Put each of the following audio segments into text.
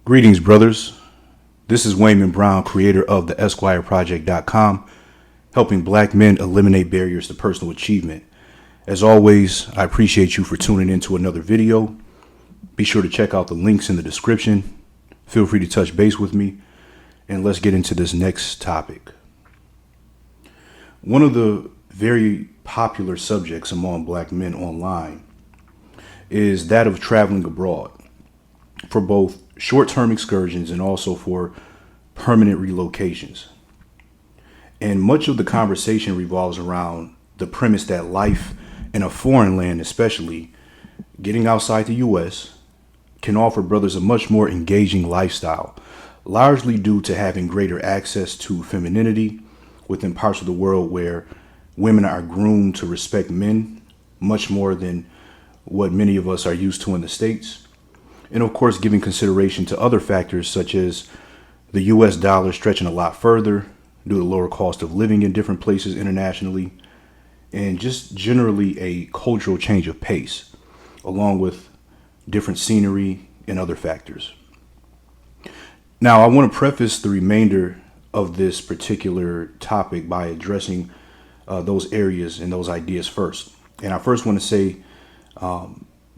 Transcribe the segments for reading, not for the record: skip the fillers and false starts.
Greetings, brothers. This is Wayman Brown, creator of the EsquireProject.com, helping black men eliminate barriers to personal achievement. As always, I appreciate you for tuning in to another video. Be sure to check out the links in the description. Feel free to touch base with me, and let's get into this next topic. One of the very popular subjects among black men online is that of traveling abroad for both short-term excursions and also for permanent relocations. And much of the conversation revolves around the premise that life in a foreign land, especially getting outside the U.S., can offer brothers a much more engaging lifestyle, largely due to having greater access to femininity within parts of the world where women are groomed to respect men much more than what many of us are used to in the States. And of course, giving consideration to other factors such as the US dollar stretching a lot further due to lower cost of living in different places internationally, and just generally a cultural change of pace, along with different scenery and other factors. Now, I want to preface the remainder of this particular topic by addressing those areas and those ideas first. And I first want to say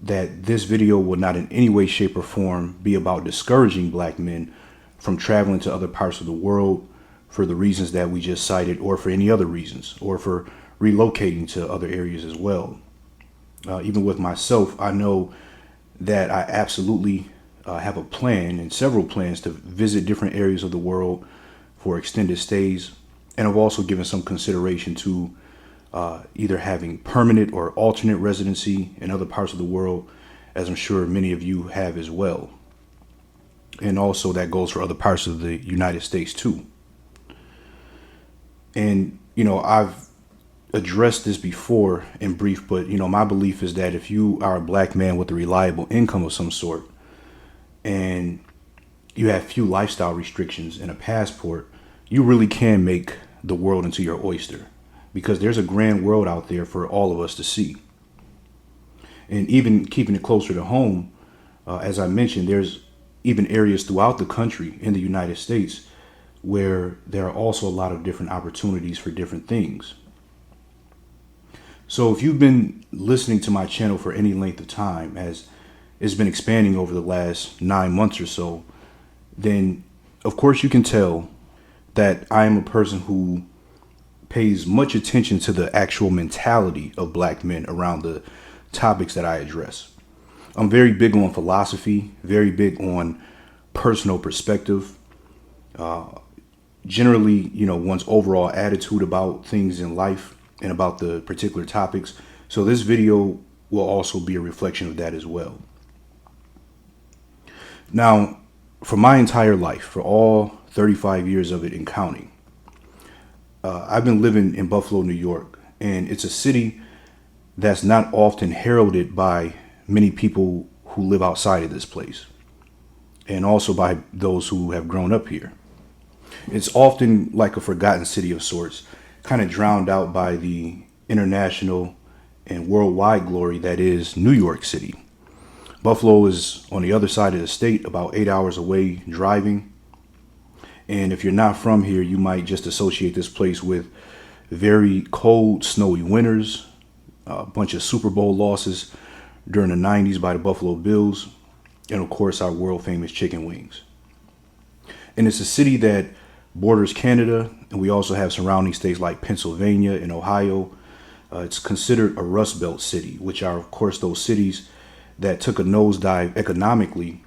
that this video will not in any way, shape, or form be about discouraging black men from traveling to other parts of the world for the reasons that we just cited, or for any other reasons, or for relocating to other areas as well. Even with myself, I know that I absolutely have a plan and several plans to visit different areas of the world for extended stays. And I've also given some consideration to either having permanent or alternate residency in other parts of the world, as I'm sure many of you have as well. And also that goes for other parts of the United States too. And, I've addressed this before in brief, but, my belief is that if you are a black man with a reliable income of some sort and you have few lifestyle restrictions and a passport, you really can make the world into your oyster, because there's a grand world out there for all of us to see. And even keeping it closer to home, as I mentioned, there's even areas throughout the country in the United States where there are also a lot of different opportunities for different things. So if you've been listening to my channel for any length of time, as it's been expanding over the last 9 months or so, then of course you can tell that I am a person who pays much attention to the actual mentality of black men around the topics that I address. I'm very big on philosophy, very big on personal perspective, generally, one's overall attitude about things in life and about the particular topics. So this video will also be a reflection of that as well. Now, for my entire life, for all 35 years of it and counting, I've been living in Buffalo, New York, and it's a city that's not often heralded by many people who live outside of this place, and also by those who have grown up here. It's often like a forgotten city of sorts, kind of drowned out by the international and worldwide glory that is New York City. Buffalo is on the other side of the state, about 8 hours away driving. And if you're not from here, you might just associate this place with very cold, snowy winters, a bunch of Super Bowl losses during the 90s by the Buffalo Bills, and of course our world famous chicken wings. And it's a city that borders Canada, and we also have surrounding states like Pennsylvania and Ohio. It's considered a Rust Belt city, which are of course those cities that took a nosedive economically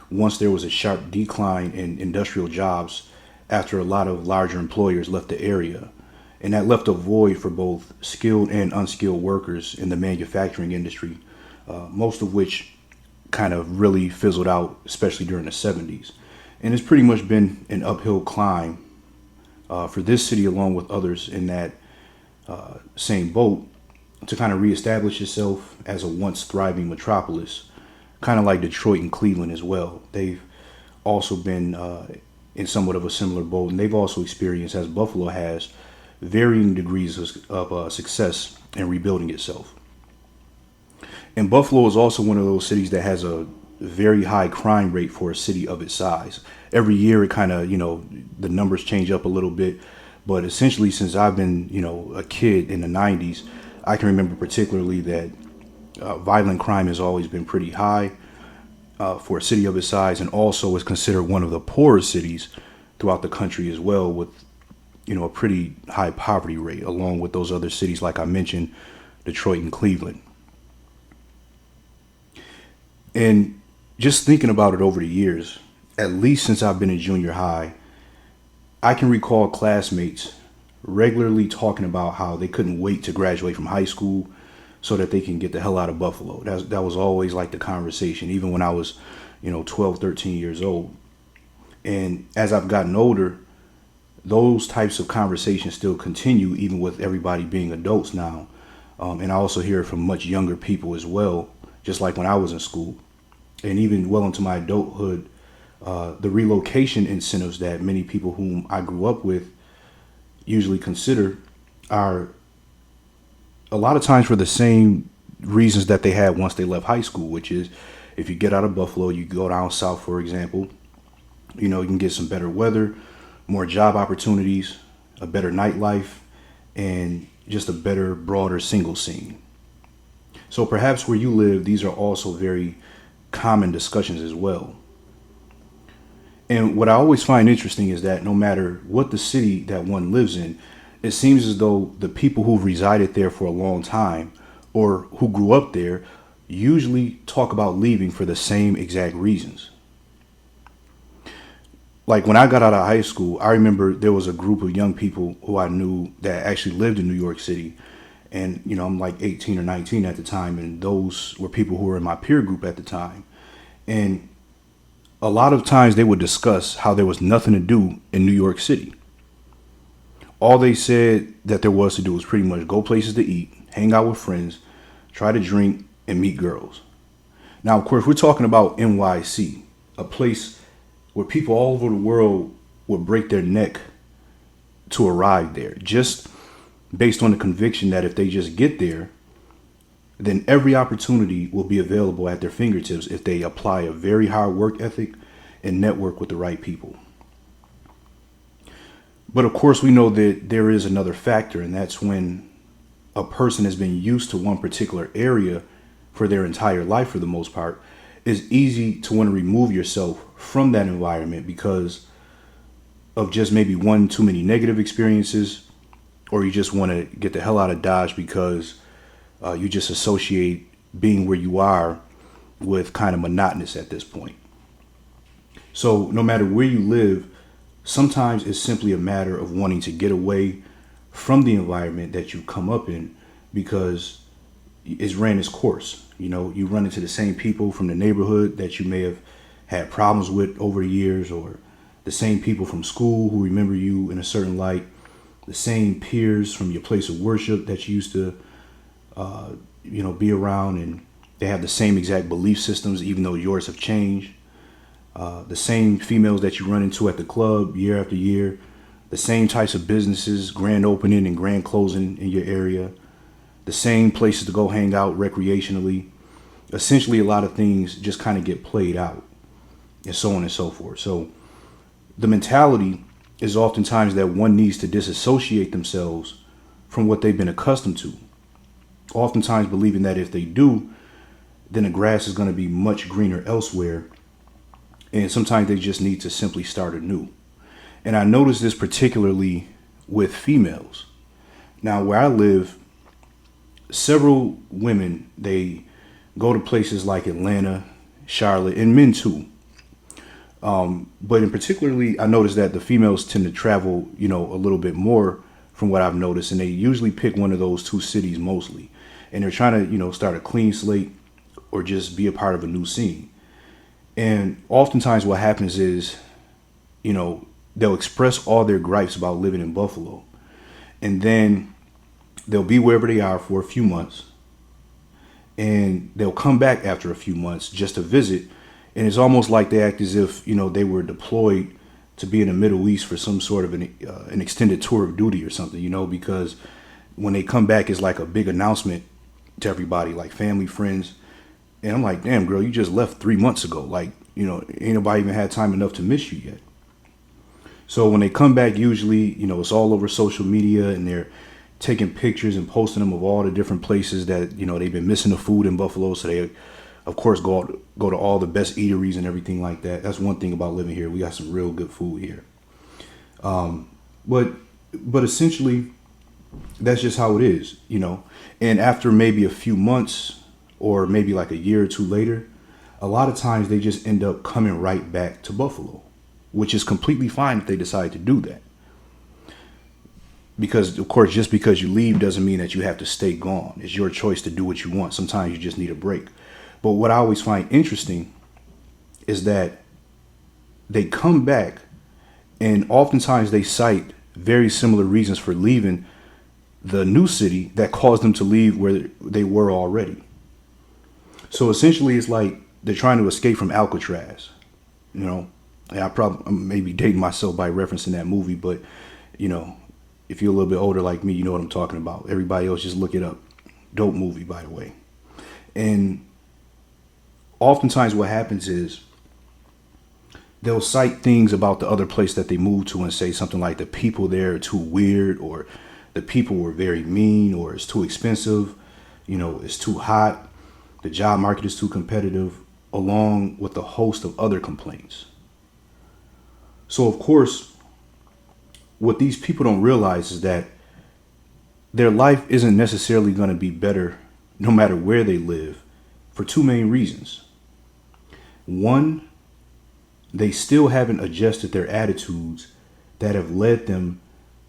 once there was a sharp decline in industrial jobs after a lot of larger employers left the area. And that left a void for both skilled and unskilled workers in the manufacturing industry, most of which kind of really fizzled out, especially during the 70s. And it's pretty much been an uphill climb for this city, along with others in that same boat, to kind of reestablish itself as a once thriving metropolis, kind of like Detroit and Cleveland as well. They've also been in somewhat of a similar boat, and they've also experienced, as Buffalo has, varying degrees of success in rebuilding itself. And Buffalo is also one of those cities that has a very high crime rate for a city of its size. Every year it kind of, the numbers change up a little bit, but essentially since I've been, a kid in the 90s, I can remember particularly that violent crime has always been pretty high for a city of its size, and also is considered one of the poorest cities throughout the country as well, with a pretty high poverty rate, along with those other cities like I mentioned, Detroit and Cleveland. And just thinking about it over the years, at least since I've been in junior high, I can recall classmates regularly talking about how they couldn't wait to graduate from high school so that they can get the hell out of Buffalo. That was always like the conversation, even when I was, 12, 13 years old. And as I've gotten older, those types of conversations still continue, even with everybody being adults now. And I also hear it from much younger people as well, just like when I was in school. And even well into my adulthood, the relocation incentives that many people whom I grew up with usually consider are a lot of times for the same reasons that they had once they left high school, which is if you get out of Buffalo, you go down south, for example, you can get some better weather, more job opportunities, a better nightlife, and just a better, broader single scene. So perhaps where you live, these are also very common discussions as well. And what I always find interesting is that no matter what the city that one lives in, it seems as though the people who've resided there for a long time or who grew up there usually talk about leaving for the same exact reasons. Like when I got out of high school, I remember there was a group of young people who I knew that actually lived in New York City. And, I'm like 18 or 19 at the time. And those were people who were in my peer group at the time. And a lot of times they would discuss how there was nothing to do in New York City. All they said that there was to do was pretty much go places to eat, hang out with friends, try to drink, and meet girls. Now, of course, we're talking about NYC, a place where people all over the world would break their neck to arrive there, just based on the conviction that if they just get there, then every opportunity will be available at their fingertips if they apply a very hard work ethic and network with the right people. But of course, we know that there is another factor, and that's when a person has been used to one particular area for their entire life, for the most part, it's easy to want to remove yourself from that environment because of just maybe one too many negative experiences, or you just want to get the hell out of Dodge because you just associate being where you are with kind of monotonous at this point. So no matter where you live, sometimes it's simply a matter of wanting to get away from the environment that you come up in because it's ran its course. You run into the same people from the neighborhood that you may have had problems with over the years, or the same people from school who remember you in a certain light, the same peers from your place of worship that you used to, be around, and they have the same exact belief systems, even though yours have changed. The same females that you run into at the club year after year, the same types of businesses, grand opening and grand closing in your area, the same places to go hang out recreationally. Essentially, a lot of things just kind of get played out and so on and so forth. So the mentality is oftentimes that one needs to disassociate themselves from what they've been accustomed to. Oftentimes believing that if they do, then the grass is going to be much greener elsewhere. And sometimes they just need to simply start anew. And I notice this particularly with females. Now, where I live, several women, they go to places like Atlanta, Charlotte, and men too. But in particularly, I noticed that the females tend to travel, a little bit more from what I've noticed. And they usually pick one of those two cities mostly. And they're trying to, start a clean slate or just be a part of a new scene. And oftentimes what happens is, they'll express all their gripes about living in Buffalo. And then they'll be wherever they are for a few months. And they'll come back after a few months just to visit. And it's almost like they act as if, they were deployed to be in the Middle East for some sort of an extended tour of duty or something, because when they come back, it's like a big announcement to everybody, like family, friends. And I'm like, damn, girl, you just left 3 months ago. Like, ain't nobody even had time enough to miss you yet. So when they come back, usually, it's all over social media and they're taking pictures and posting them of all the different places that, they've been missing the food in Buffalo. So they, of course, go to all the best eateries and everything like that. That's one thing about living here. We got some real good food here. But essentially, that's just how it is. And after maybe a few months or maybe like a year or two later, a lot of times they just end up coming right back to Buffalo, which is completely fine if they decide to do that. Because, of course, just because you leave doesn't mean that you have to stay gone. It's your choice to do what you want. Sometimes you just need a break. But what I always find interesting is that they come back and oftentimes they cite very similar reasons for leaving the new city that caused them to leave where they were already. So essentially, it's like they're trying to escape from Alcatraz, And I'm maybe dating myself by referencing that movie, but if you're a little bit older like me, you know what I'm talking about. Everybody else, just look it up. Dope movie, by the way. And oftentimes, what happens is they'll cite things about the other place that they moved to and say something like the people there are too weird, or the people were very mean, or it's too expensive, it's too hot, the job market is too competitive, along with a host of other complaints. So, of course, what these people don't realize is that their life isn't necessarily going to be better no matter where they live for two main reasons. One, they still haven't adjusted their attitudes that have led them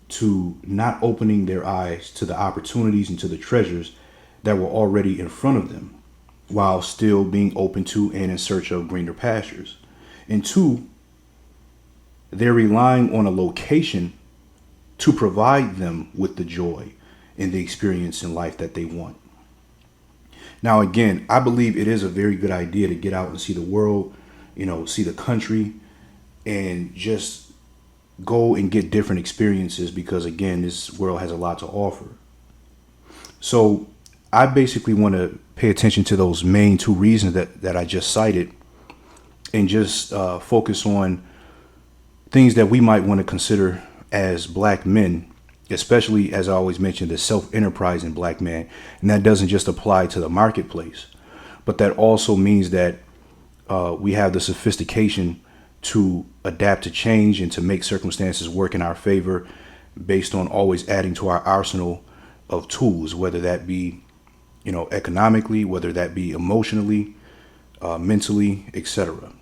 to not opening their eyes to the opportunities and to the treasures that were already in front of them, while still being open to and in search of greener pastures. And two, they're relying on a location to provide them with the joy and the experience in life that they want. Now, again, I believe it is a very good idea to get out and see the world, see the country, and just go and get different experiences because, again, this world has a lot to offer. So I basically want to pay attention to those main two reasons that I just cited and just focus on things that we might want to consider as black men, especially, as I always mention, the self-enterprising black man. And that doesn't just apply to the marketplace, but that also means that we have the sophistication to adapt to change and to make circumstances work in our favor based on always adding to our arsenal of tools, whether that be, economically, whether that be emotionally, mentally, etc.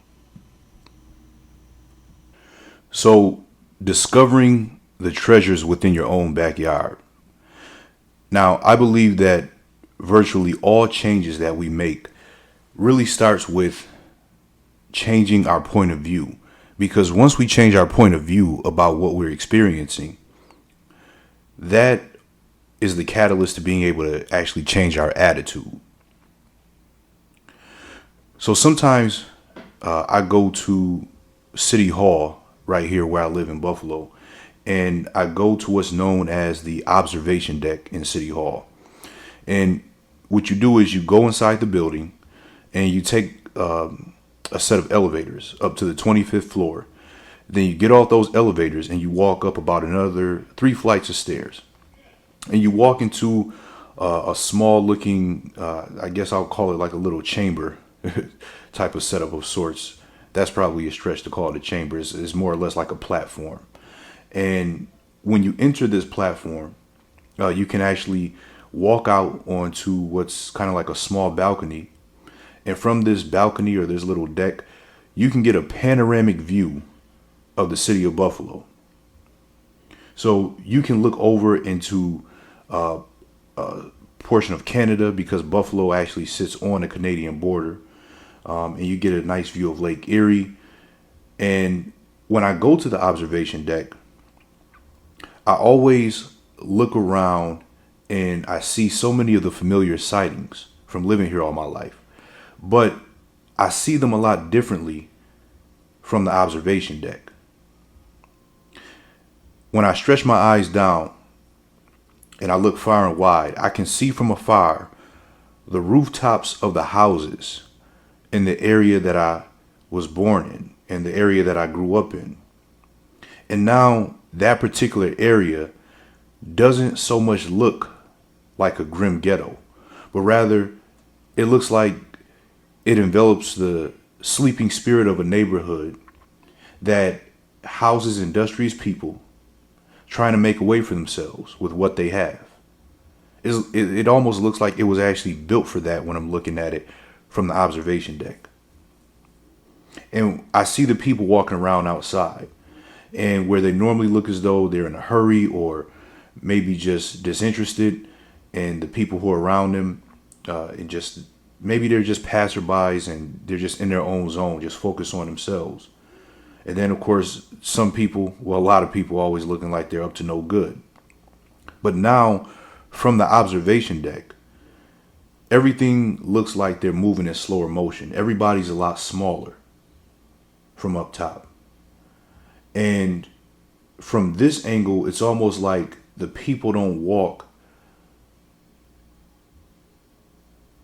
So, discovering the treasures within your own backyard. Now, I believe that virtually all changes that we make really starts with changing our point of view. Because once we change our point of view about what we're experiencing, that is the catalyst to being able to actually change our attitude. So sometimes I go to City Hall right here where I live in Buffalo, and I go to what's known as the observation deck in City Hall. And what you do is you go inside the building and you take a set of elevators up to the 25th floor. Then you get off those elevators and you walk up about another 3 flights of stairs. And you walk into a small looking, I guess I'll call it like a little chamber type of setup of sorts. That's probably a stretch to call it a chamber. It's more or less like a platform. And when you enter this platform, you can actually walk out onto what's kind of like a small balcony. And from this balcony or this little deck, you can get a panoramic view of the city of Buffalo. So you can look over into a portion of Canada because Buffalo actually sits on the Canadian border. And you get a nice view of Lake Erie. And when I go to the observation deck, I always look around and I see so many of the familiar sightings from living here all my life. But I see them a lot differently from the observation deck. When I stretch my eyes down and I look far and wide, I can see from afar the rooftops of the houses in the area that I was born in and the area that I grew up in. And now that particular area doesn't so much look like a grim ghetto, but rather it looks like it envelops the sleeping spirit of a neighborhood that houses industrious people trying to make a way for themselves with what they have. It almost looks like it was actually built for that when I'm looking at it from the observation deck. And I see the people walking around outside, and where they normally look as though they're in a hurry or maybe just disinterested, and the people who are around them, and just maybe they're just passerbys and they're just in their own zone, just focused on themselves. And then, of course, some people, well, a lot of people always looking like they're up to no good. But now, from the observation deck, everything looks like they're moving in slower motion. Everybody's a lot smaller from up top. And from this angle, it's almost like the people don't walk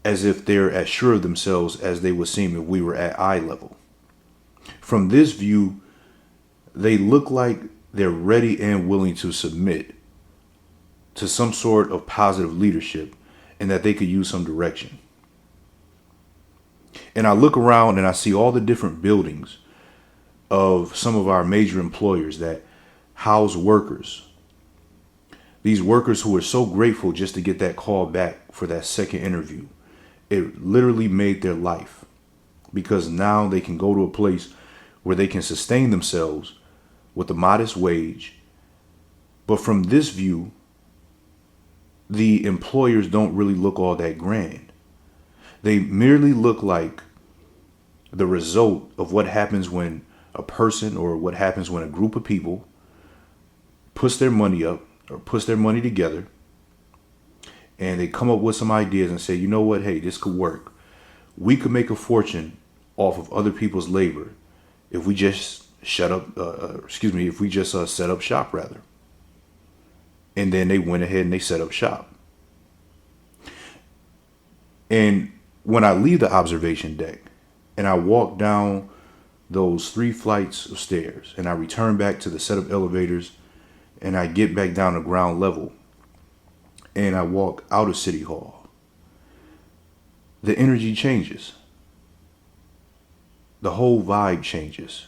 as if they're as sure of themselves as they would seem if we were at eye level. From this view, they look like they're ready and willing to submit to some sort of positive leadership and that they could use some direction. And I look around and I see all the different buildings of some of our major employers that house workers. These workers who are so grateful just to get that call back for that second interview. It literally made their life, because now they can go to a place where they can sustain themselves with a modest wage. But from this view, the employers don't really look all that grand. They merely look like the result of what happens when a person, or what happens when a group of people puts their money up or puts their money together, and they come up with some ideas and say, you know what, hey, this could work. We could make a fortune off of other people's labor if we just set up shop rather. And then they went ahead and they set up shop. And when I leave the observation deck and I walk down those 3 flights of stairs and I return back to the set of elevators and I get back down to ground level and I walk out of City Hall, the energy changes. The whole vibe changes.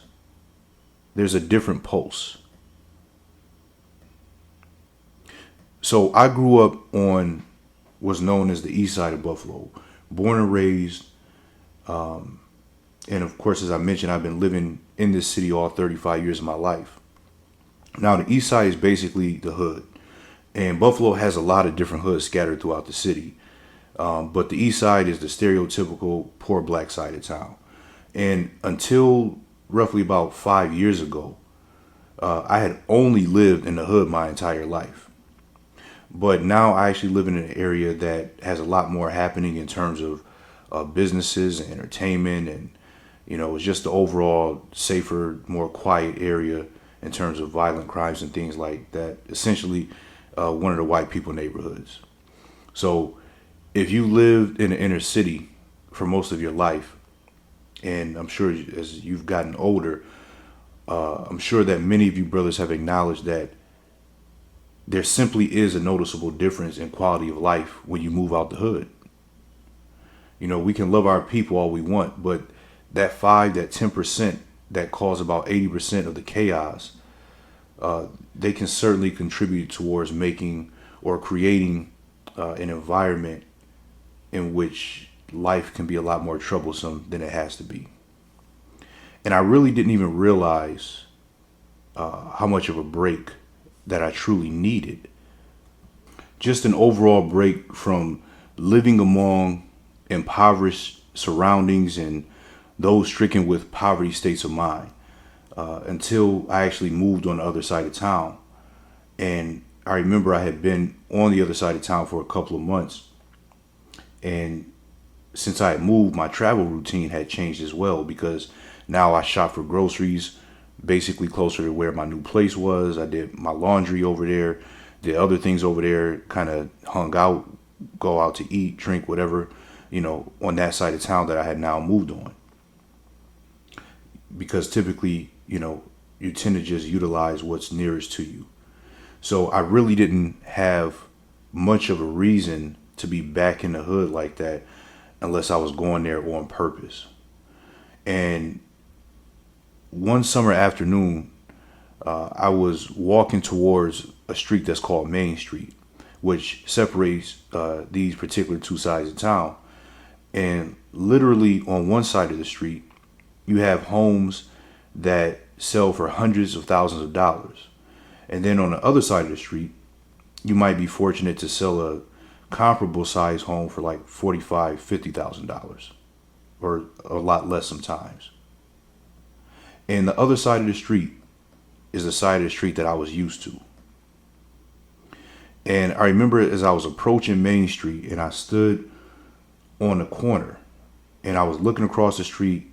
There's a different pulse. So I grew up on what's known as the east side of Buffalo, born and raised. And of course, as I mentioned, I've been living in this city all 35 years of my life. Now, the east side is basically the hood. And Buffalo has a lot of different hoods scattered throughout the city. But the east side is the stereotypical poor black side of town. And until roughly about 5 years ago, I had only lived in the hood my entire life. But now I actually live in an area that has a lot more happening in terms of businesses and entertainment. And, you know, it's just the overall safer, more quiet area in terms of violent crimes and things like that. Essentially, one of the white people neighborhoods. So if you lived in the inner city for most of your life, and I'm sure as you've gotten older, I'm sure that many of you brothers have acknowledged that there simply is a noticeable difference in quality of life when you move out the hood. You know, we can love our people all we want, but that 10% that cause about 80% of the chaos, they can certainly contribute towards making or creating an environment in which life can be a lot more troublesome than it has to be. And I really didn't even realize how much of a break that I truly needed. Just an overall break from living among impoverished surroundings and those stricken with poverty states of mind, until I actually moved on the other side of town. And I remember I had been on the other side of town for a couple of months. And since I had moved, my travel routine had changed as well, because now I shop for groceries basically closer to where my new place was. I did my laundry over there, did other things over there, kind of hung out, go out to eat, drink, whatever. on that side of town that I had now moved on. Because typically, you tend to just utilize what's nearest to you. So I really didn't have much of a reason to be back in the hood like that unless I was going there on purpose. And one summer afternoon, I was walking towards a street that's called Main Street, which separates these particular two sides of town. And literally on one side of the street, you have homes that sell for hundreds of thousands of dollars. And then on the other side of the street, you might be fortunate to sell a comparable size home for like $45,000, $50,000, or a lot less sometimes. And the other side of the street is the side of the street that I was used to. And I remember as I was approaching Main Street and I stood on the corner and I was looking across the street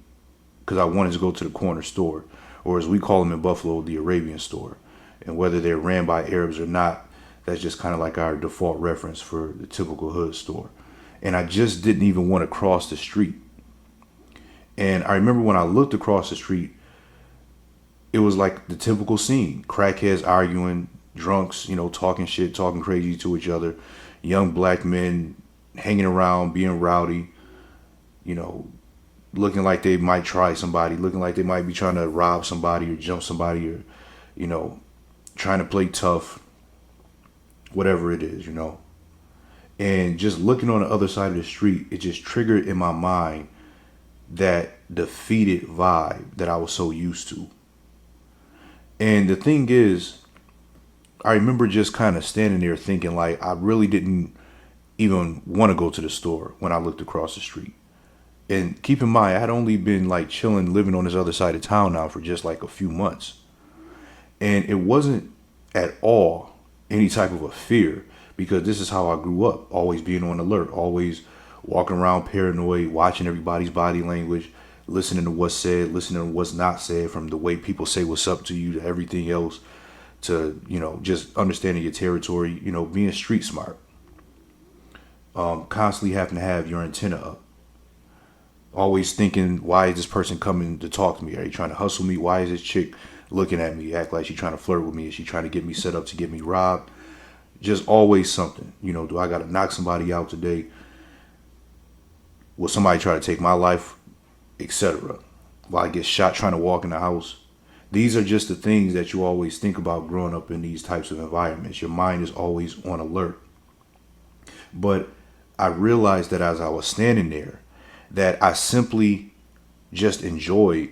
because I wanted to go to the corner store, or as we call them in Buffalo, the Arabian store. And whether they're ran by Arabs or not, that's just kind of like our default reference for the typical hood store. And I just didn't even want to cross the street. And I remember when I looked across the street, it was like the typical scene. Crackheads arguing, drunks, talking shit, talking crazy to each other, young black men hanging around, being rowdy, you know, looking like they might try somebody, looking like they might be trying to rob somebody or jump somebody, or, trying to play tough, whatever it is. And just looking on the other side of the street, it just triggered in my mind that defeated vibe that I was so used to. And the thing is, I remember just kind of standing there thinking like I really didn't even want to go to the store when I looked across the street. And keep in mind, I had only been like chilling, living on this other side of town now for just like a few months. And it wasn't at all any type of a fear, because this is how I grew up, always being on alert, always walking around paranoid, watching everybody's body language, listening to what's said, listening to what's not said, from the way people say what's up to you to everything else, to, just understanding your territory, being street smart. Constantly having to have your antenna up. Always thinking, why is this person coming to talk to me? Are they trying to hustle me? Why is this chick looking at me, act like she's trying to flirt with me? Is she trying to get me set up to get me robbed? Just always something. Do I got to knock somebody out today? Will somebody try to take my life? Etc. Will I get shot trying to walk in the house? These are just the things that you always think about growing up in these types of environments. Your mind is always on alert. But I realized that as I was standing there, that I simply just enjoyed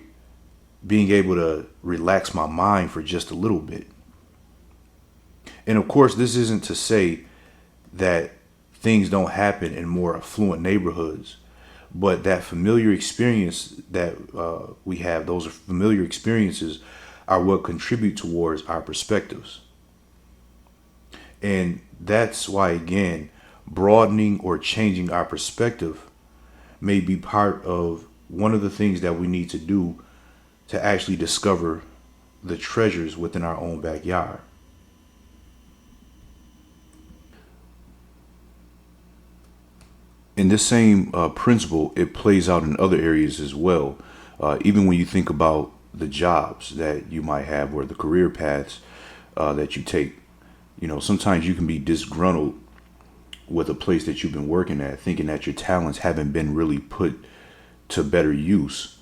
being able to relax my mind for just a little bit. And of course, this isn't to say that things don't happen in more affluent neighborhoods, but that familiar experience that we have, those familiar experiences are what contribute towards our perspectives. And that's why, again, broadening or changing our perspective may be part of one of the things that we need to do to actually discover the treasures within our own backyard. In this same principle, it plays out in other areas as well. Even when you think about the jobs that you might have or the career paths that you take, sometimes you can be disgruntled with a place that you've been working at, thinking that your talents haven't been really put to better use,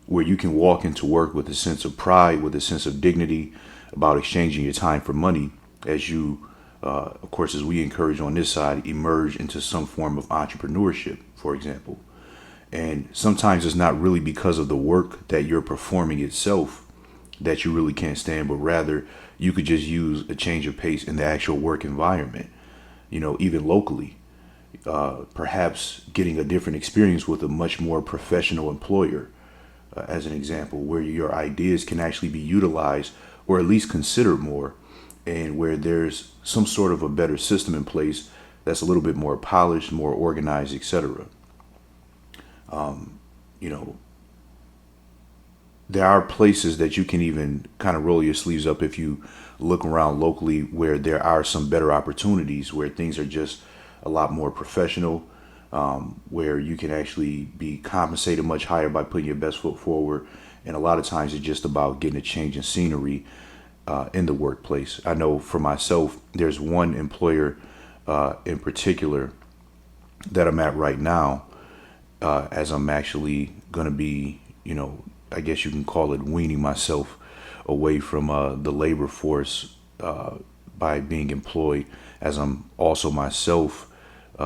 where you can walk into work with a sense of pride, with a sense of dignity about exchanging your time for money, as you, of course, as we encourage on this side, emerge into some form of entrepreneurship, for example. And sometimes it's not really because of the work that you're performing itself that you really can't stand, but rather you could just use a change of pace in the actual work environment, even locally. Perhaps getting a different experience with a much more professional employer, as an example, where your ideas can actually be utilized or at least considered more, and where there's some sort of a better system in place that's a little bit more polished, more organized, etc. There are places that you can even kind of roll your sleeves up if you look around locally, where there are some better opportunities, where things are just a lot more professional, where you can actually be compensated much higher by putting your best foot forward. And a lot of times it's just about getting a change in scenery in the workplace. I know for myself, there's one employer in particular that I'm at right now, as I'm actually going to be, I guess you can call it weaning myself away from the labor force by being employed, as I'm also myself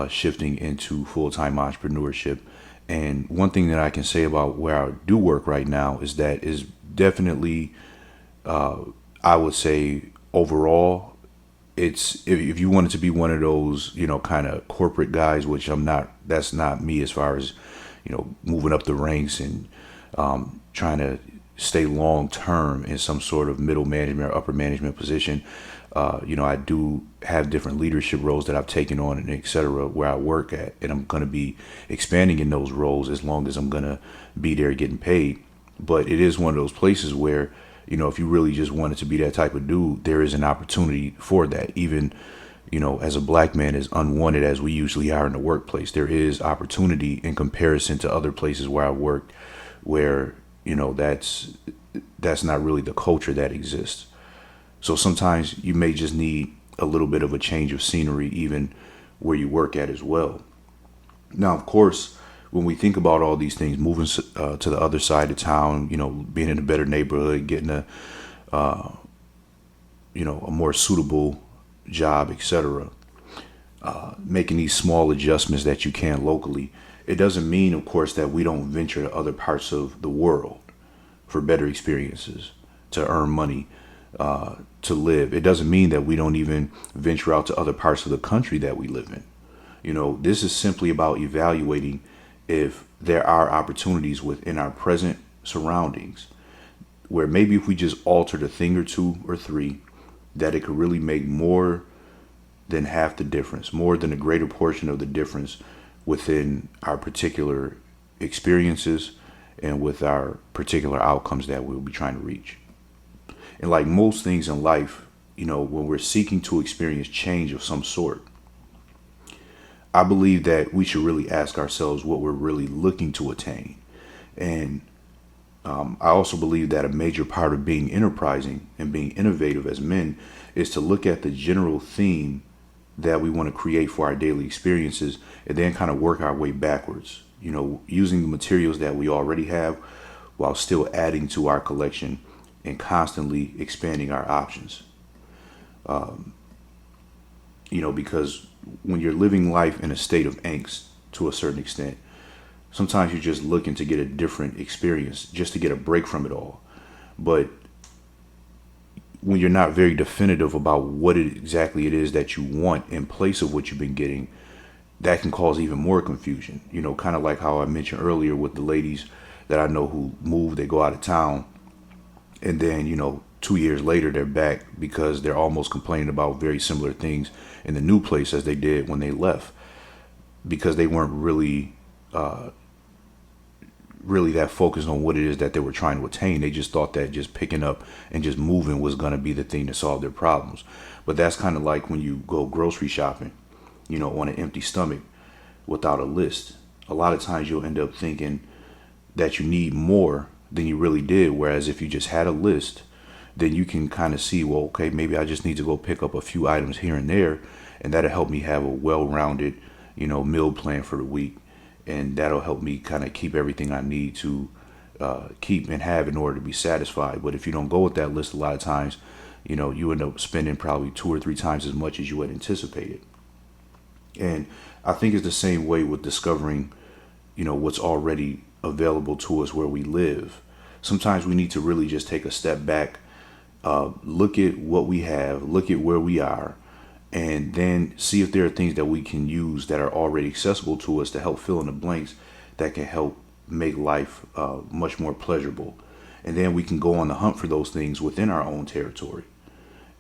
shifting into full-time entrepreneurship. And one thing that I can say about where I do work right now is that is definitely, I would say overall, it's if you wanted to be one of those, kind of corporate guys, which I'm not, that's not me as far as, moving up the ranks and trying to stay long term in some sort of middle management or upper management position. I do have different leadership roles that I've taken on and et cetera where I work at, and I'm going to be expanding in those roles as long as I'm going to be there getting paid. But it is one of those places where, if you really just wanted to be that type of dude, there is an opportunity for that. Even, as a black man, as unwanted as we usually are in the workplace, there is opportunity in comparison to other places where I worked where, that's not really the culture that exists. So sometimes you may just need a little bit of a change of scenery, even where you work at as well. Now, of course, when we think about all these things, moving to the other side of town, being in a better neighborhood, getting a more suitable job, etc., making these small adjustments that you can locally, it doesn't mean, of course, that we don't venture to other parts of the world for better experiences, to earn money, to live. It doesn't mean that we don't even venture out to other parts of the country that we live in. This is simply about evaluating if there are opportunities within our present surroundings where maybe if we just altered a thing or two or three, that it could really make more than half the difference, more than a greater portion of the difference within our particular experiences and with our particular outcomes that we'll be trying to reach. And like most things in life, when we're seeking to experience change of some sort, I believe that we should really ask ourselves what we're really looking to attain. And I also believe that a major part of being enterprising and being innovative as men is to look at the general theme that we want to create for our daily experiences and then kind of work our way backwards, using the materials that we already have while still adding to our collection and constantly expanding our options. Because when you're living life in a state of angst to a certain extent, sometimes you're just looking to get a different experience, just to get a break from it all. But when you're not very definitive about what exactly it is that you want in place of what you've been getting, that can cause even more confusion. Kind of like how I mentioned earlier with the ladies that I know who move, they go out of town, and then, 2 years later, they're back because they're almost complaining about very similar things in the new place as they did when they left, because they weren't really that focused on what it is that they were trying to attain. They just thought that just picking up and just moving was going to be the thing to solve their problems. But that's kind of like when you go grocery shopping, on an empty stomach without a list. A lot of times you'll end up thinking that you need more than you really did. Whereas if you just had a list, then you can kind of see, well, okay, maybe I just need to go pick up a few items here and there, and that'll help me have a well-rounded, meal plan for the week. And that'll help me kind of keep everything I need to keep and have in order to be satisfied. But if you don't go with that list, a lot of times, you end up spending probably 2 or 3 times as much as you had anticipated. And I think it's the same way with discovering, what's already available to us where we live. Sometimes we need to really just take a step back, look at what we have, look at where we are, and then see if there are things that we can use that are already accessible to us to help fill in the blanks that can help make life much more pleasurable. And then we can go on the hunt for those things within our own territory.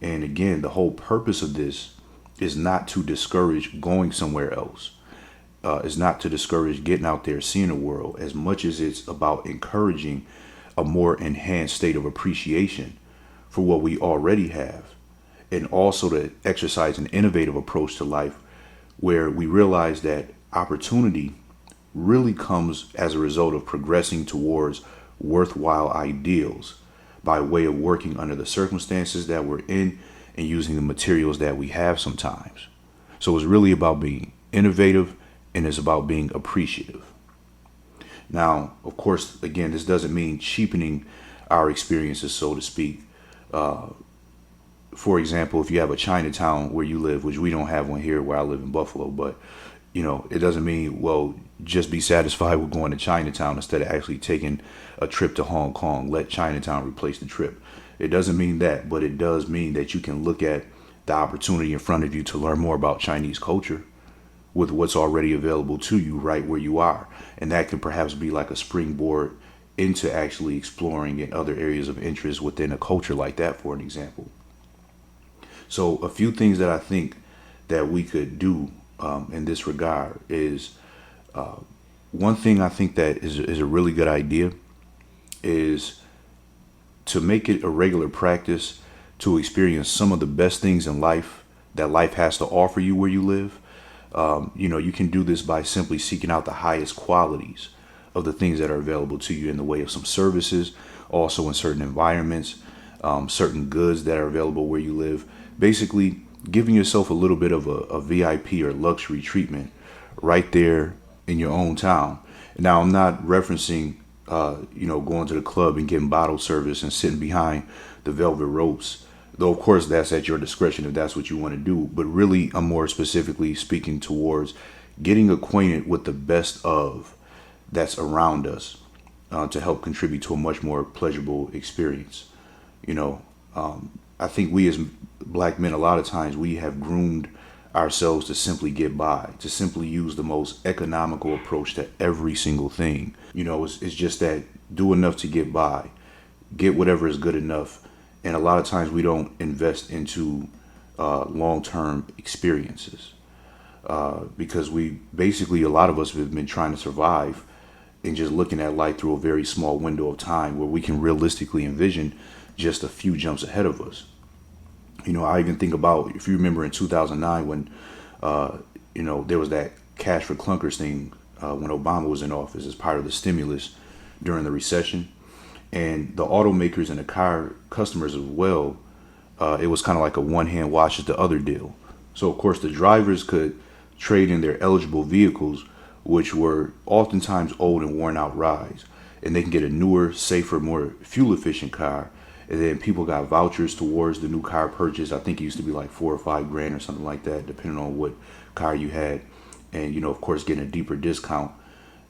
And again, the whole purpose of this is not to discourage going somewhere else. Is not to discourage getting out there, seeing the world, as much as it's about encouraging a more enhanced state of appreciation for what we already have, and also to exercise an innovative approach to life where we realize that opportunity really comes as a result of progressing towards worthwhile ideals by way of working under the circumstances that we're in and using the materials that we have sometimes. So it's really about being innovative and it's about being appreciative. Now, of course, again, this doesn't mean cheapening our experiences, so to speak. For example, if you have a Chinatown where you live, which we don't have one here where I live in Buffalo, but it doesn't mean, well, just be satisfied with going to Chinatown instead of actually taking a trip to Hong Kong. Let Chinatown replace the trip. It doesn't mean that, but it does mean that you can look at the opportunity in front of you to learn more about Chinese culture with what's already available to you right where you are. And that can perhaps be like a springboard into actually exploring in other areas of interest within a culture like that, for an example. So a few things that I think that we could do in this regard is one thing I think that is a really good idea is to make it a regular practice to experience some of the best things in life that life has to offer you where you live. You can do this by simply seeking out the highest qualities of the things that are available to you in the way of some services, also in certain environments, certain goods that are available where you live. Basically, giving yourself a little bit of a VIP or luxury treatment right there in your own town. Now, I'm not referencing, going to the club and getting bottle service and sitting behind the velvet ropes. Though, of course, that's at your discretion if that's what you want to do. But really, I'm more specifically speaking towards getting acquainted with the best of that's around us to help contribute to a much more pleasurable experience. You know, I think we as black men, a lot of times we have groomed ourselves to simply get by, to simply use the most economical approach to every single thing. It's just that do enough to get by, get whatever is good enough. And a lot of times we don't invest into long-term experiences because a lot of us have been trying to survive and just looking at life through a very small window of time where we can realistically envision just a few jumps ahead of us. I even think about, if you remember in 2009 when, there was that cash for clunkers thing when Obama was in office as part of the stimulus during the recession. And the automakers and the car customers as well, it was kind of like a one-hand washes the other deal. So, of course, the drivers could trade in their eligible vehicles, which were oftentimes old and worn out rides. And they can get a newer, safer, more fuel-efficient car. And then people got vouchers towards the new car purchase. I think it used to be like $4 or $5 grand or something like that, depending on what car you had. And, of course, getting a deeper discount.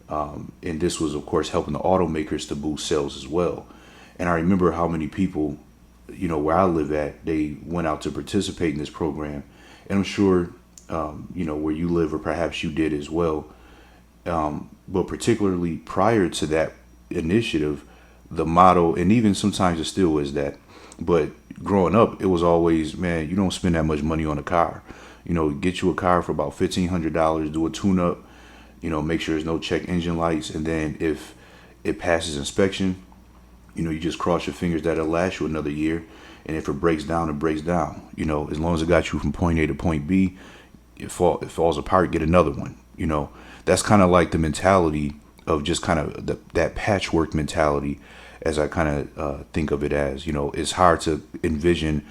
And this was, of course, helping the automakers to boost sales as well. And I remember how many people, where I live at, they went out to participate in this program. And I'm sure, where you live, or perhaps you did as well. But particularly prior to that initiative, the motto, and even sometimes it still is that, but growing up, it was always, man, you don't spend that much money on a car. Get you a car for about $1,500, do a tune-up, make sure there's no check engine lights. And then if it passes inspection, you just cross your fingers that it'll last you another year. And if it breaks down, it breaks down. As long as it got you from point A to point B, it falls apart, get another one. That's kind of like the mentality of just kind of that patchwork mentality, as I kind of think of it as. It's hard to envision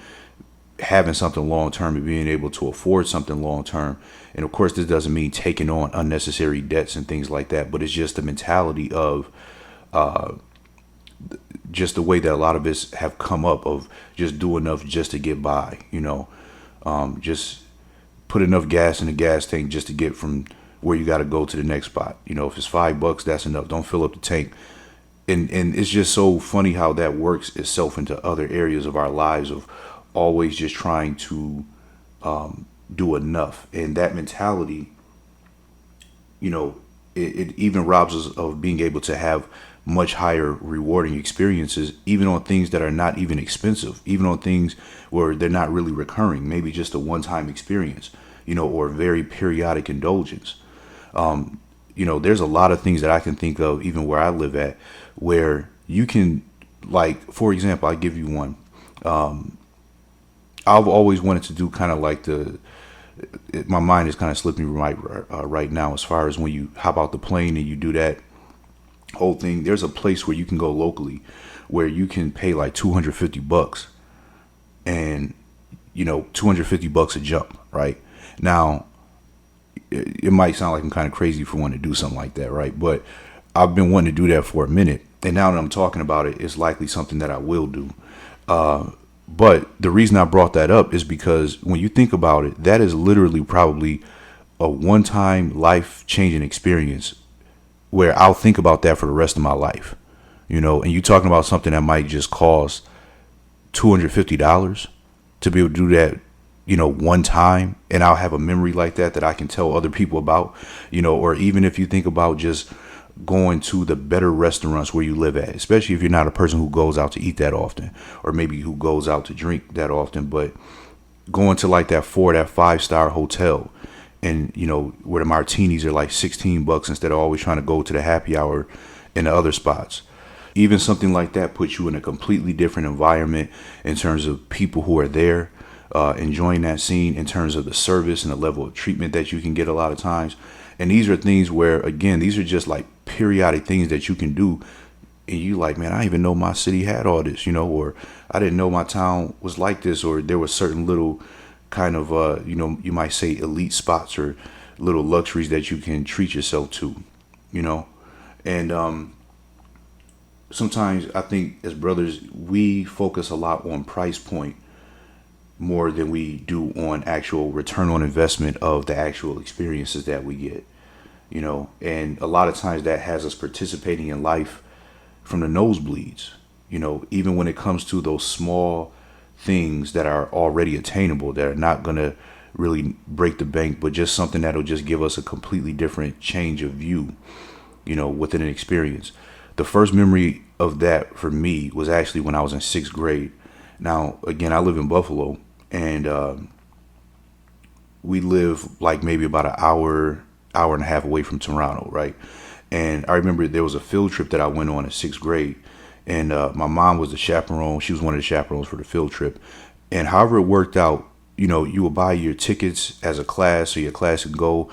having something long term and being able to afford something long term. And of course, this doesn't mean taking on unnecessary debts and things like that, but it's just the mentality of just the way that a lot of us have come up of just do enough just to get by, just put enough gas in the gas tank just to get from where you got to go to the next spot. If it's $5, that's enough. Don't fill up the tank. And it's just so funny how that works itself into other areas of our lives of always just trying to do enough. And that mentality, it even robs us of being able to have much higher rewarding experiences, even on things that are not even expensive, even on things where they're not really recurring, maybe just a one-time experience, or very periodic indulgence. There's a lot of things that I can think of, even where I live at, where you can, like, for example, I give you one. I've always wanted to do kind of like the My mind is kind of slipping right now as far as when you hop out the plane and you do that whole thing. There's a place where you can go locally where you can pay like $250 and, $250 a jump, right? Now, it might sound like I'm kind of crazy for wanting to do something like that, right? But I've been wanting to do that for a minute. And now that I'm talking about it, it's likely something that I will do. But the reason I brought that up is because when you think about it, that is literally probably a one-time life-changing experience where I'll think about that for the rest of my life. And you talking about something that might just cost $250 to be able to do that, one time, and I'll have a memory like that I can tell other people about, or even if you think about just going to the better restaurants where you live at, especially if you're not a person who goes out to eat that often, or maybe who goes out to drink that often, but going to like that 5-star hotel, and where the martinis are like $16 instead of always trying to go to the happy hour in the other spots. Even something like that puts you in a completely different environment in terms of people who are there, enjoying that scene, in terms of the service and the level of treatment that you can get a lot of times. And these are things where, again, these are just like periodic things that you can do. And you like, man, I didn't even know my city had all this, or I didn't know my town was like this, or there were certain little kind of, you might say elite spots or little luxuries that you can treat yourself to, and sometimes I think as brothers, we focus a lot on price point more than we do on actual return on investment of the actual experiences that we get, and a lot of times that has us participating in life from the nosebleeds, even when it comes to those small things that are already attainable, that are not going to really break the bank, but just something that'll just give us a completely different change of view, within an experience. The first memory of that for me was actually when I was in 6th grade. Now, again, I live in Buffalo, and we live like maybe about an hour and a half away from Toronto, right? And I remember there was a field trip that I went on in 6th grade, and my mom was the chaperone. She was one of the chaperones for the field trip. And however it worked out, you would buy your tickets as a class, so your class would go,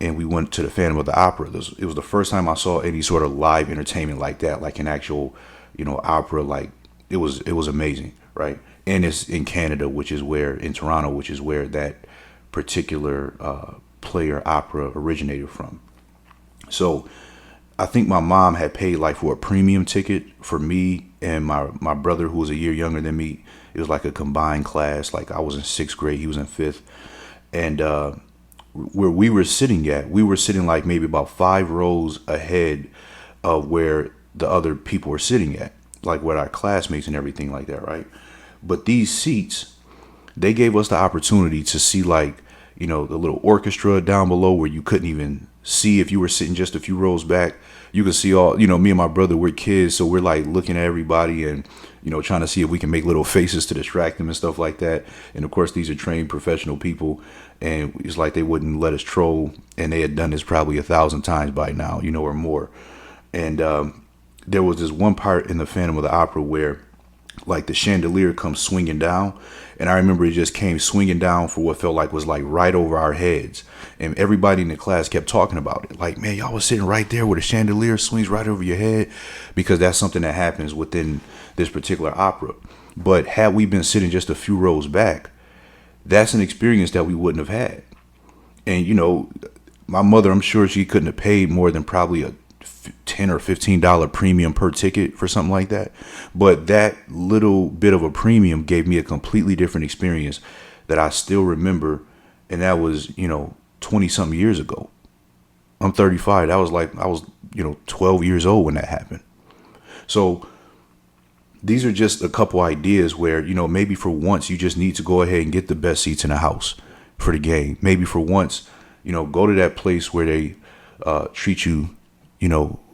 and we went to the Phantom of the Opera. It was the first time I saw any sort of live entertainment like that, like an actual, opera. Like it was amazing, right? And it's in Canada, in Toronto, which is where that particular play or opera originated from. So I think my mom had paid like for a premium ticket for me and my brother, who was a year younger than me. It was like a combined class. Like I was in 6th grade, he was in 5th. And where we were sitting like maybe about 5 rows ahead of where the other people were sitting at, like with our classmates and everything like that, right? But these seats, they gave us the opportunity to see like, the little orchestra down below where you couldn't even see if you were sitting just a few rows back. You could see all, me and my brother, we're kids, so we're like looking at everybody and, trying to see if we can make little faces to distract them and stuff like that. And of course, these are trained professional people, and it's like they wouldn't let us troll, and they had done this probably 1,000 times by now, or more. And there was this one part in the Phantom of the Opera where like the chandelier comes swinging down, and I remember it just came swinging down for what felt like was like right over our heads, and everybody in the class kept talking about it, like, man, y'all was sitting right there where the chandelier swings right over your head, because that's something that happens within this particular opera. But had we been sitting just a few rows back, that's an experience that we wouldn't have had. And my mother, I'm sure she couldn't have paid more than probably a $10 or $15 premium per ticket for something like that. But that little bit of a premium gave me a completely different experience that I still remember. And that was, 20 something years ago. I'm 35. That was like, I was, 12 years old when that happened. So these are just a couple ideas where, maybe for once you just need to go ahead and get the best seats in the house for the game. Maybe for once, go to that place where they treat you,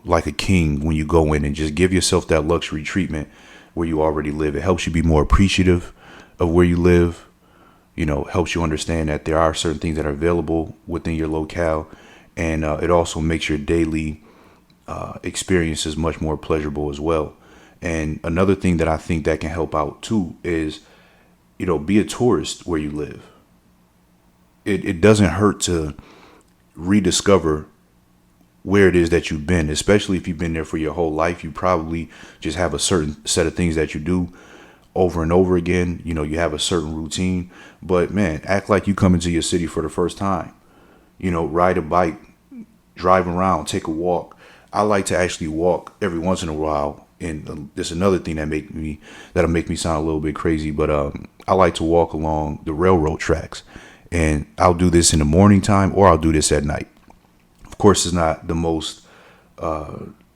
like a king when you go in, and just give yourself that luxury treatment where you already live. It helps you be more appreciative of where you live, helps you understand that there are certain things that are available within your locale. And it also makes your daily experiences much more pleasurable as well. And another thing that I think that can help out too is, be a tourist where you live. it doesn't hurt to rediscover where it is that you've been, especially if you've been there for your whole life. You probably just have a certain set of things that you do over and over again. You know, you have a certain routine, but man, act like you come into your city for the first time. You know, ride a bike, drive around, take a walk. I like to actually walk every once in a while. And there's another thing that'll make me sound a little bit crazy, but I like to walk along the railroad tracks, and I'll do this in the morning time or I'll do this at night. Of course, it's not the most,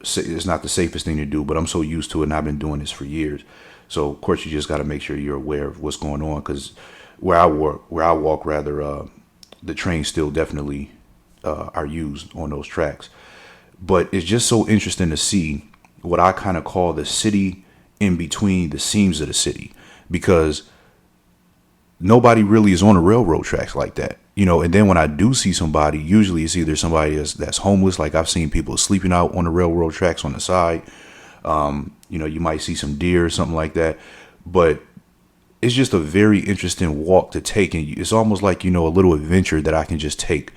it's not the safest thing to do, but I'm so used to it, and I've been doing this for years. So of course, you just got to make sure you're aware of what's going on, because where I walk rather, the trains still definitely are used on those tracks. But it's just so interesting to see what I kind of call the city in between the seams of the city, because nobody really is on the railroad tracks like that, you know. And then when I do see somebody, usually it's either somebody that's homeless. Like I've seen people sleeping out on the railroad tracks on the side. You know, you might see some deer or something like that, but it's just a very interesting walk to take. And it's almost like, you know, a little adventure that I can just take.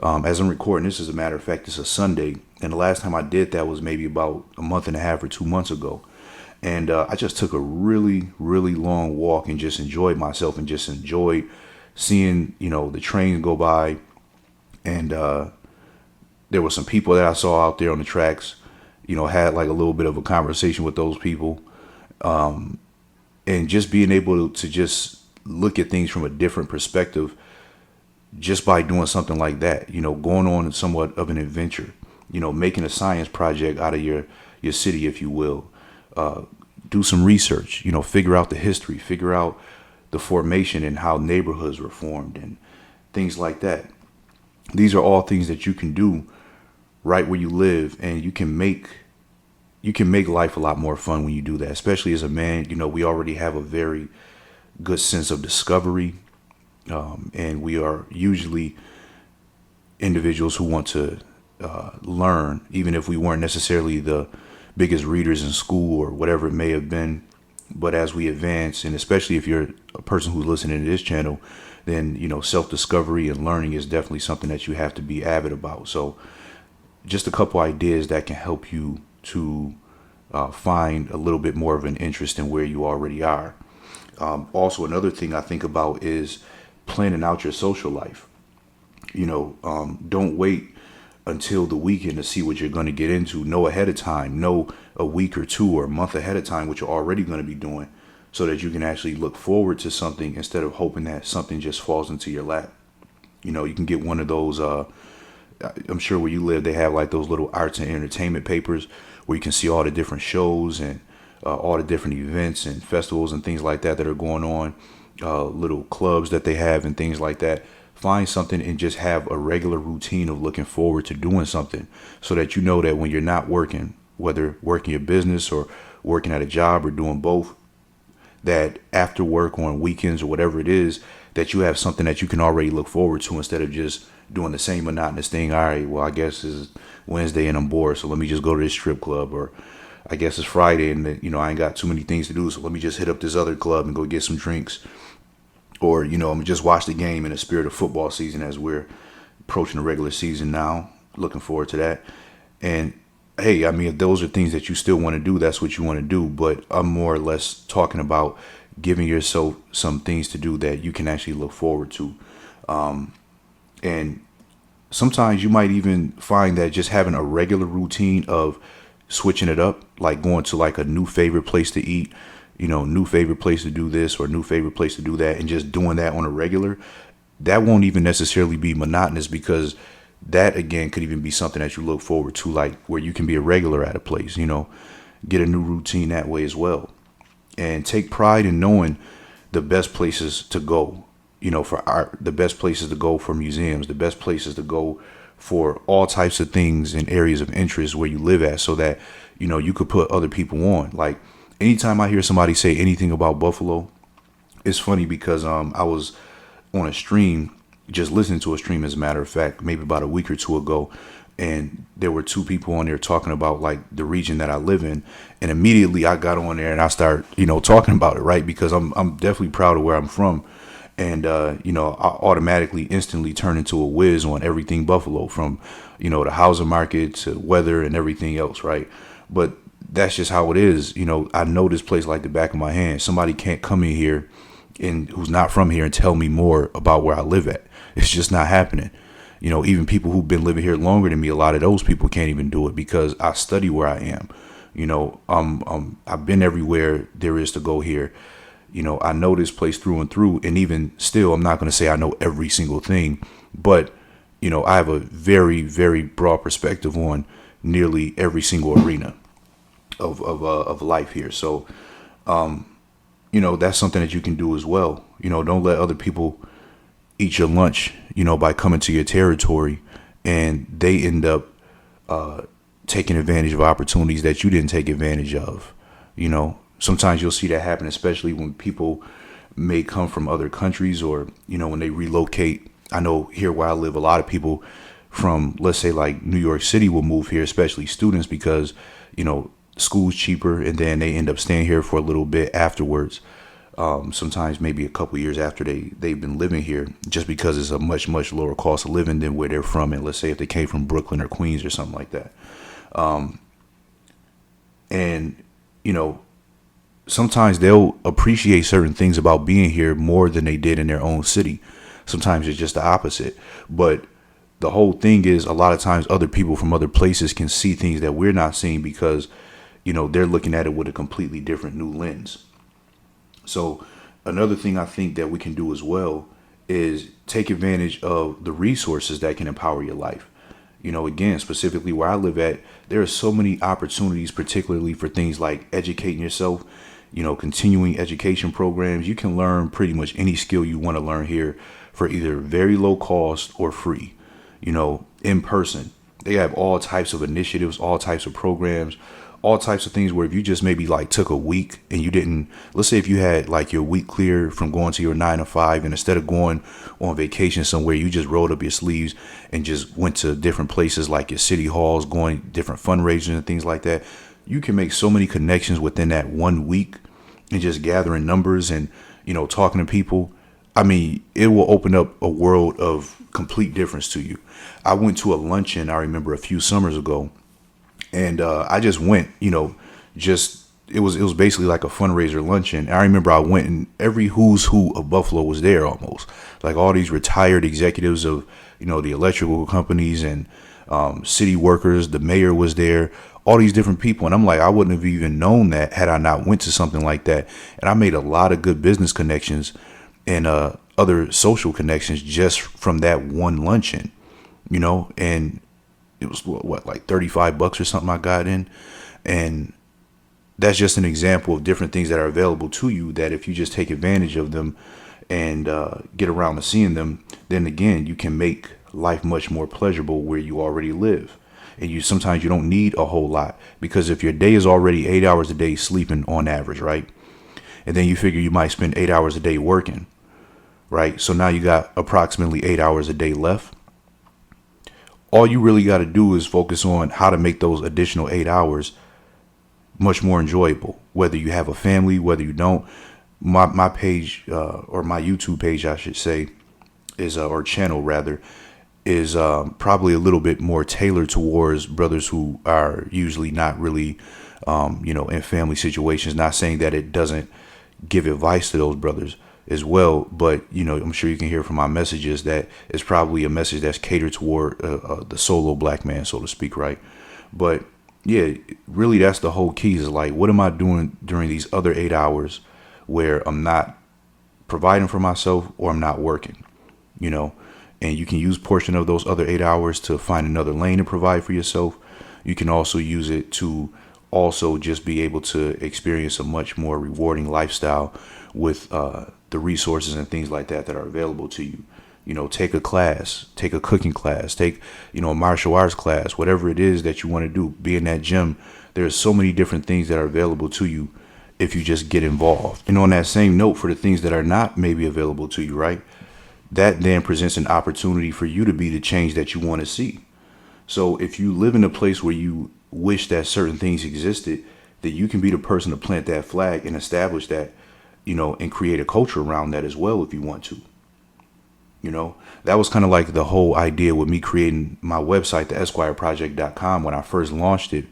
As I'm recording this, as a matter of fact, it's a Sunday. And the last time I did that was maybe about a month and a half or 2 months ago. And I just took a really, really long walk and just enjoyed myself and just enjoyed seeing, you know, the train go by. And there were some people that I saw out there on the tracks, you know, had like a little bit of a conversation with those people. And just being able to just look at things from a different perspective just by doing something like that, you know, going on somewhat of an adventure, you know, making a science project out of your city, if you will. Do some research, you know, figure out the history, figure out the formation and how neighborhoods were formed and things like that. These are all things that you can do right where you live, and you can make life a lot more fun when you do that. Especially as a man, you know, we already have a very good sense of discovery, and we are usually individuals who want to learn, even if we weren't necessarily the biggest readers in school or whatever it may have been. But as we advance, and especially if you're a person who's listening to this channel, then, you know, self-discovery and learning is definitely something that you have to be avid about. So just a couple ideas that can help you to find a little bit more of an interest in where you already are. Also, another thing I think about is planning out your social life. You know, don't wait until the weekend to see what you're going to get into. Know ahead of time. Know a week or two or a month ahead of time what you're already going to be doing, so that you can actually look forward to something instead of hoping that something just falls into your lap. You know, you can get one of those, I'm sure where you live, they have like those little arts and entertainment papers where you can see all the different shows and all the different events and festivals and things like that are going on, little clubs that they have and things like that. Find something and just have a regular routine of looking forward to doing something, so that you know that when you're not working, whether working your business or working at a job or doing both, that after work on weekends or whatever it is, that you have something that you can already look forward to, instead of just doing the same monotonous thing. All right, well, I guess it's Wednesday and I'm bored, so let me just go to this strip club. Or I guess it's Friday and, you know, I ain't got too many things to do, so let me just hit up this other club and go get some drinks. Or, you know, I'm just watch the game in the spirit of football season, as we're approaching the regular season now. Looking forward to that. And hey, I mean, if those are things that you still want to do, that's what you want to do. But I'm more or less talking about giving yourself some things to do that you can actually look forward to. And sometimes you might even find that just having a regular routine of switching it up, like going to like a new favorite place to eat, you know, new favorite place to do this or new favorite place to do that, and just doing that on a regular, that won't even necessarily be monotonous, because that again could even be something that you look forward to, like where you can be a regular at a place, you know, get a new routine that way as well. And take pride in knowing the best places to go, you know, for art, the best places to go for museums, the best places to go for all types of things and areas of interest where you live at, so that, you know, you could put other people on. Like anytime I hear somebody say anything about Buffalo, it's funny because I was on a stream, just listening to a stream, as a matter of fact, maybe about a week or two ago, and there were two people on there talking about like the region that I live in, and immediately I got on there and I started, you know, talking about it, right? Because I'm definitely proud of where I'm from, And I automatically instantly turn into a whiz on everything Buffalo, from the housing market to weather and everything else, right? But that's just how it is. I know this place like the back of my hand. Somebody can't come in here and who's not from here and tell me more about where I live at. It's just not happening. Even people who've been living here longer than me, a lot of those people can't even do it because I study where I am. I've been everywhere there is to go here. I know this place through and through, and even still, I'm not going to say I know every single thing, but I have a very, very broad perspective on nearly every single arena of life here. So, that's something that you can do as well. Don't let other people eat your lunch, by coming to your territory, and they end up taking advantage of opportunities that you didn't take advantage of. Sometimes you'll see that happen, especially when people may come from other countries, or when they relocate. I know here where I live, a lot of people from, let's say, like New York City will move here, especially students, because school's cheaper, and then they end up staying here for a little bit afterwards. Sometimes maybe a couple years after they've been living here, just because it's a much, much lower cost of living than where they're from. And let's say if they came from Brooklyn or Queens or something like that. And sometimes they'll appreciate certain things about being here more than they did in their own city. Sometimes it's just the opposite. But the whole thing is, a lot of times other people from other places can see things that we're not seeing because, they're looking at it with a completely different new lens. So another thing I think that we can do as well is take advantage of the resources that can empower your life. Again, specifically where I live at, there are so many opportunities, particularly for things like educating yourself, continuing education programs. You can learn pretty much any skill you want to learn here for either very low cost or free, in person. They have all types of initiatives, all types of programs, all types of things where if you just maybe like took a week and you didn't, let's say if you had like your week clear from going to your 9 to 5, and instead of going on vacation somewhere, you just rolled up your sleeves and just went to different places like your city halls, going different fundraisers and things like that. You can make so many connections within that 1 week, and just gathering numbers and, talking to people. I mean, it will open up a world of complete difference to you. I went to a luncheon, I remember, a few summers ago. And I just went, it was basically like a fundraiser luncheon. I remember I went, and every who's who of Buffalo was there almost. Like all these retired executives of, the electrical companies and city workers. The mayor was there, all these different people. And I'm like, I wouldn't have even known that had I not went to something like that. And I made a lot of good business connections and other social connections just from that one luncheon, and it was like $35 or something I got in. And that's just an example of different things that are available to you, that if you just take advantage of them and get around to seeing them, then again, you can make life much more pleasurable where you already live. And sometimes you don't need a whole lot, because if your day is already 8 hours a day sleeping on average, right? And then you figure you might spend 8 hours a day working, right? So now you got approximately 8 hours a day left. All you really got to do is focus on how to make those additional 8 hours much more enjoyable, whether you have a family, whether you don't. My page, or my YouTube page, I should say, is or channel rather, is probably a little bit more tailored towards brothers who are usually not really, in family situations. Not saying that it doesn't give advice to those brothers as well, but I'm sure you can hear from my messages that it's probably a message that's catered toward the solo black man, so to speak, right? But yeah, really, that's the whole key, is like, what am I doing during these other 8 hours where I'm not providing for myself or I'm not working, and you can use portion of those other 8 hours to find another lane to provide for yourself. You can also use it to also just be able to experience a much more rewarding lifestyle with the resources and things like that are available to you. Take a class, take a cooking class, take, a martial arts class, whatever it is that you want to do, be in that gym. There's so many different things that are available to you if you just get involved. And on that same note, for the things that are not maybe available to you, right? That then presents an opportunity for you to be the change that you want to see. So if you live in a place where you wish that certain things existed, that you can be the person to plant that flag and establish that, and create a culture around that as well if you want to. You know, that was kind of like the whole idea with me creating my website, the esquireproject.com. When I first launched it,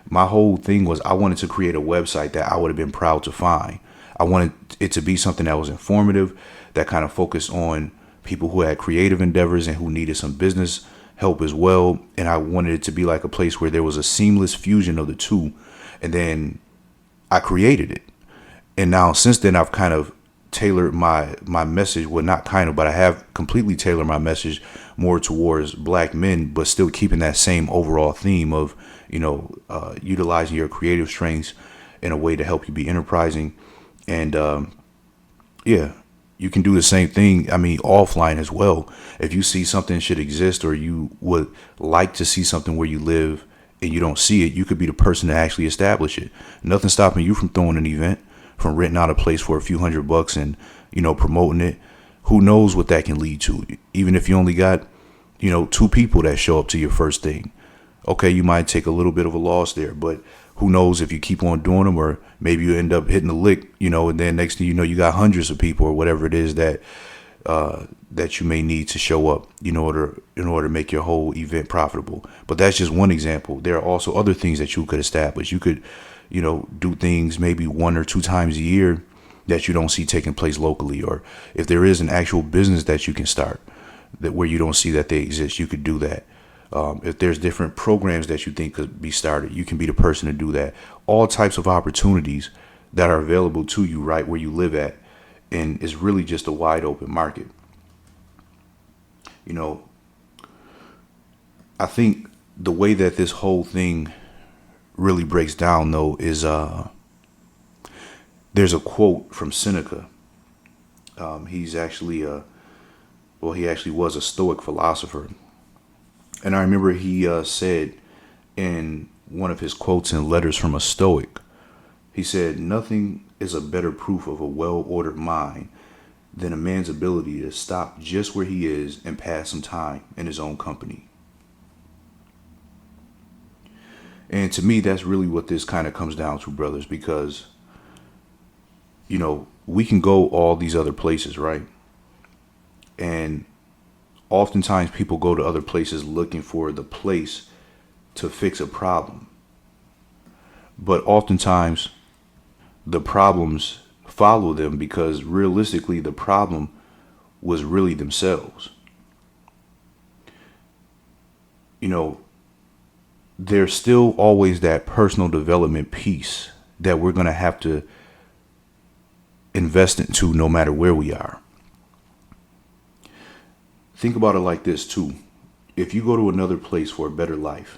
my whole thing was I wanted to create a website that I would have been proud to find. I wanted it to be something that was informative, that kind of focused on people who had creative endeavors and who needed some business help as well. And I wanted it to be like a place where there was a seamless fusion of the two. And then I created it. And now since then, I've kind of tailored my message. Well, not kind of, but I have completely tailored my message more towards black men, but still keeping that same overall theme of, utilizing your creative strengths in a way to help you be enterprising. And yeah, you can do the same thing. I mean, offline as well. If you see something should exist, or you would like to see something where you live and you don't see it, you could be the person to actually establish it. Nothing stopping you from throwing an event, from renting out a place for a few $100 and, promoting it. Who knows what that can lead to? Even if you only got, two people that show up to your first thing. Okay, you might take a little bit of a loss there, but who knows if you keep on doing them, or maybe you end up hitting a lick, and then next thing you know, you got hundreds of people or whatever it is that that you may need to show up in order to make your whole event profitable. But that's just one example. There are also other things that you could establish. You could, do things maybe 1 or 2 times a year that you don't see taking place locally. Or if there is an actual business that you can start that where you don't see that they exist, you could do that. If there's different programs that you think could be started, you can be the person to do that. All types of opportunities that are available to you right where you live at. And it's really just a wide open market. I think the way that this whole thing really breaks down, though, is there's a quote from Seneca. He's actually he actually was a Stoic philosopher. And I remember he said in one of his quotes in Letters from a Stoic, he said, "Nothing is a better proof of a well-ordered mind than a man's ability to stop just where he is and pass some time in his own company." And to me, that's really what this kind of comes down to, brothers, because, we can go all these other places, right? And oftentimes people go to other places looking for the place to fix a problem. But oftentimes the problems follow them because realistically the problem was really themselves. There's still always that personal development piece that we're going to have to invest into no matter where we are. Think about it like this too. If you go to another place for a better life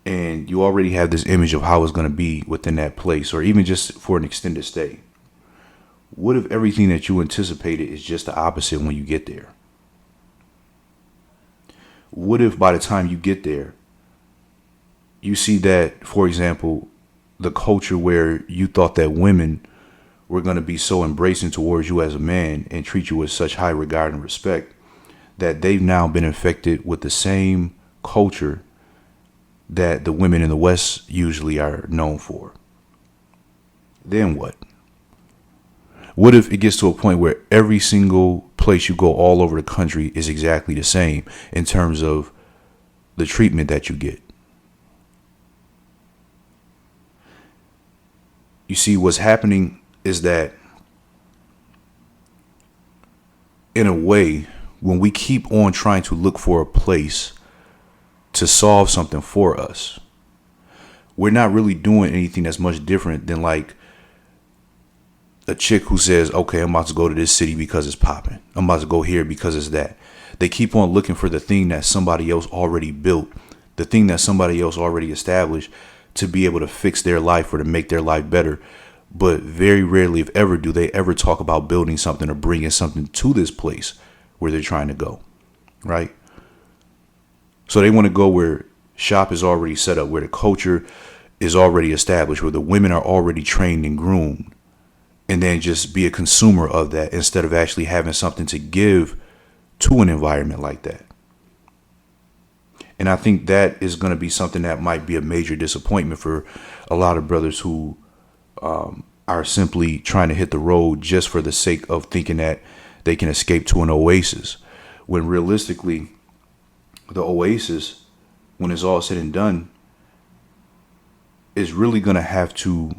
and you already have this image of how it's going to be within that place, or even just for an extended stay, what if everything that you anticipated is just the opposite when you get there? What if by the time you get there, you see that, for example, the culture where you thought that women were going to be so embracing towards you as a man and treat you with such high regard and respect, that they've now been infected with the same culture that the women in the West usually are known for? Then what? What if it gets to a point where every single place you go all over the country is exactly the same in terms of the treatment that you get? You see, what's happening is that, in a way, when we keep on trying to look for a place to solve something for us, we're not really doing anything that's much different than like a chick who says, okay, I'm about to go to this city because it's popping. I'm about to go here because it's that. They keep on looking for the thing that somebody else already built, the thing that somebody else already established, to be able to fix their life or to make their life better. But very rarely, if ever, do they ever talk about building something or bringing something to this place where they're trying to go, right? So they want to go where shop is already set up, where the culture is already established, where the women are already trained and groomed, and then just be a consumer of that instead of actually having something to give to an environment like that. And I think that is going to be something that might be a major disappointment for a lot of brothers who are simply trying to hit the road just for the sake of thinking that they can escape to an oasis. When realistically, the oasis, when it's all said and done, is really going to have to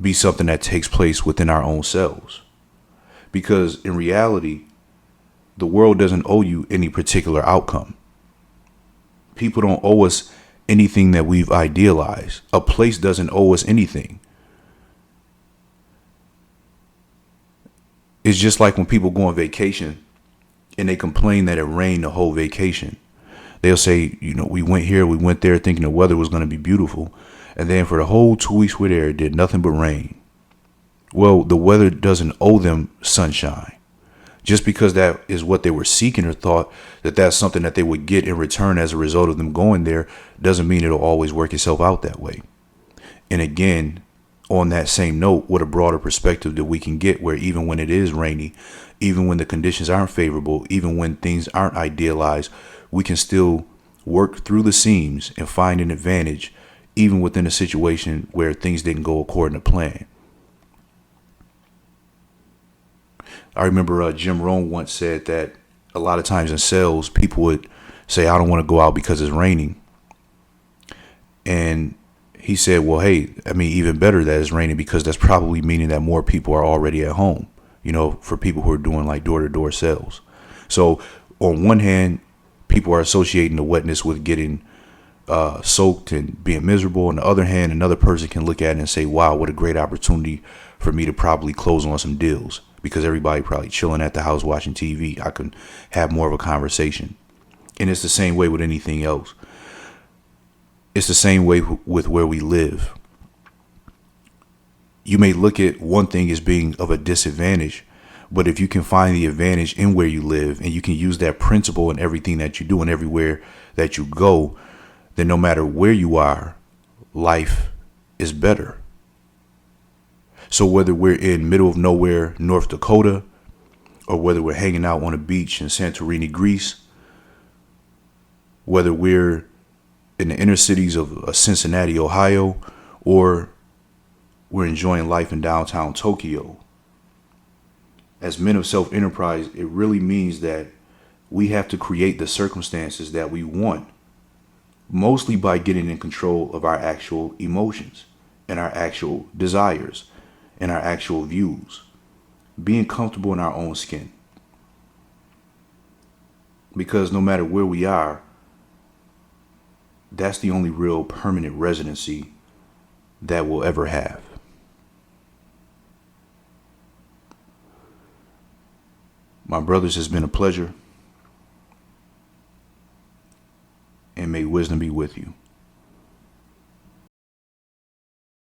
be something that takes place within our own selves. Because in reality, the world doesn't owe you any particular outcome. People don't owe us anything that we've idealized. A place doesn't owe us anything. It's just like when people go on vacation and they complain that it rained the whole vacation. They'll say, we went here, we went there thinking the weather was going to be beautiful. And then for the whole 2 weeks we're there, it did nothing but rain. Well, the weather doesn't owe them sunshine. Just because that is what they were seeking or thought that that's something that they would get in return as a result of them going there doesn't mean it'll always work itself out that way. And again, on that same note, what a broader perspective that we can get where even when it is rainy, even when the conditions aren't favorable, even when things aren't idealized, we can still work through the seams and find an advantage even within a situation where things didn't go according to plan. I remember Jim Rohn once said that a lot of times in sales, people would say, I don't want to go out because it's raining. And he said, well, hey, even better that it's raining because that's probably meaning that more people are already at home, for people who are doing like door-to-door sales. So on one hand, people are associating the wetness with getting soaked and being miserable. On the other hand, another person can look at it and say, wow, what a great opportunity for me to probably close on some deals because everybody probably chilling at the house watching TV. I can have more of a conversation. And it's the same way with anything else. It's the same way with where we live. You may look at one thing as being of a disadvantage, but if you can find the advantage in where you live and you can use that principle in everything that you do and everywhere that you go, then no matter where you are, life is better. So whether we're in middle of nowhere, North Dakota, or whether we're hanging out on a beach in Santorini, Greece, whether we're in the inner cities of Cincinnati, Ohio, or we're enjoying life in downtown Tokyo, as men of self-enterprise, it really means that we have to create the circumstances that we want, mostly by getting in control of our actual emotions and our actual desires and our actual views, being comfortable in our own skin. Because no matter where we are, that's the only real permanent residency that we'll ever have. My brothers, it's been a pleasure, and may wisdom be with you.